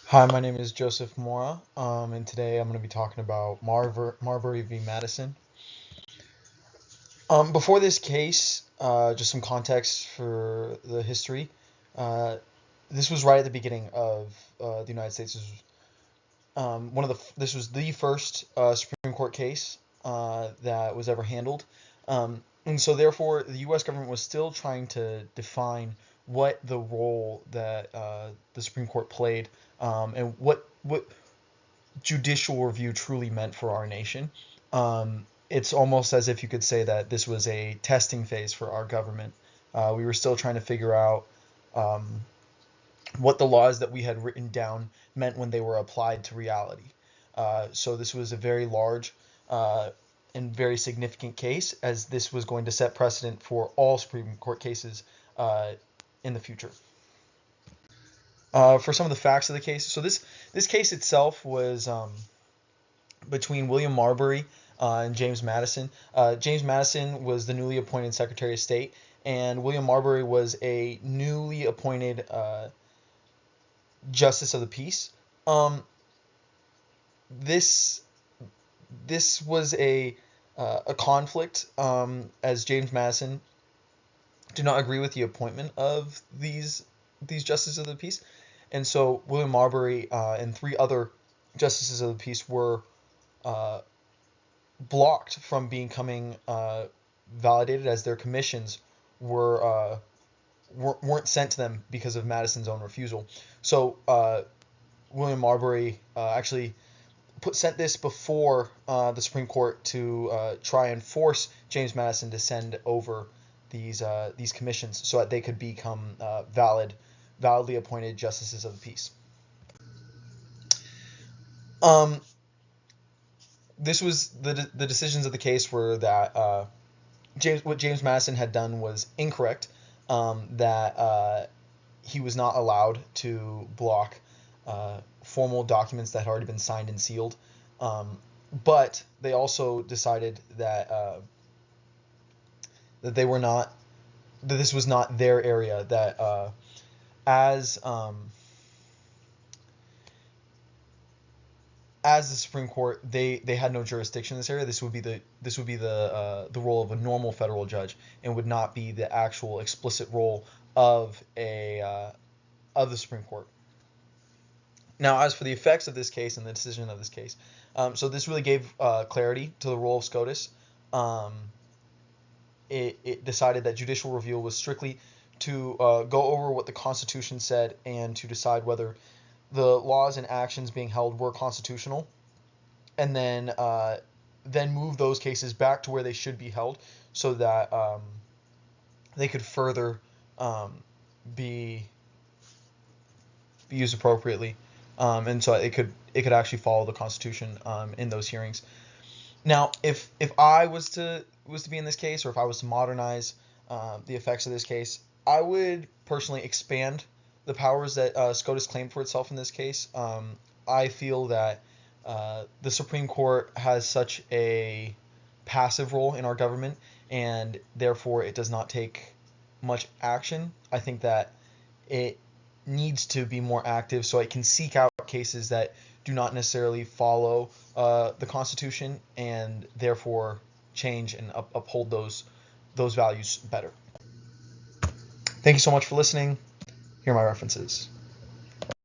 Hi, my name is Joseph Mora, and today I'm going to be talking about Marbury v Madison. Before this case, just some context for the history. Uh, this was right at the beginning of the United States. This was the first Supreme Court case that was ever handled, and so therefore the U.S. government was still trying to define what the role that the Supreme Court played, and what judicial review truly meant for our nation. It's almost as if you could say that this was a testing phase for our government. We were still trying to figure out um, what the laws that we had written down meant when they were applied to reality. So this was a very large and very significant case, as this was going to set precedent for all Supreme Court cases in the future. For some of the facts of the case, so this case itself was between William Marbury and James Madison. James Madison was the newly appointed Secretary of State, and William Marbury was a newly appointed Justice of the Peace. Um, this this was a conflict, as James Madison did not agree with the appointment of these Justices of the Peace, and so William Marbury and three other Justices of the Peace were uh, blocked from becoming validated, as their commissions were weren't sent to them because of Madison's own refusal. So William Marbury actually sent this before the Supreme Court to try and force James Madison to send over these commissions so that they could become validly appointed justices of the peace. Um, this was the decisions of the case were that what James Madison had done was incorrect. That he was not allowed to block formal documents that had already been signed and sealed. But they also decided that they were not that this was not their area. That as as the Supreme Court, they had no jurisdiction in this area. This would be the role of a normal federal judge, and would not be the actual explicit role of a of the Supreme Court. Now, as for the effects of this case and the decision of this case, so this really gave clarity to the role of SCOTUS. Um, it decided that judicial review was strictly to go over what the Constitution said and to decide whether the laws and actions being held were constitutional, and then move those cases back to where they should be held, so that they could further um, be used appropriately, and so it could actually follow the Constitution in those hearings. Now, if I was to be in this case, or if I was to modernize the effects of this case, I would personally expand the powers that SCOTUS claimed for itself in this case. I feel that the Supreme Court has such a passive role in our government, and therefore it does not take much action. I think that it needs to be more active, so it can seek out cases that do not necessarily follow the Constitution, and therefore change and uphold those values better. Thank you so much for listening. Here are my references.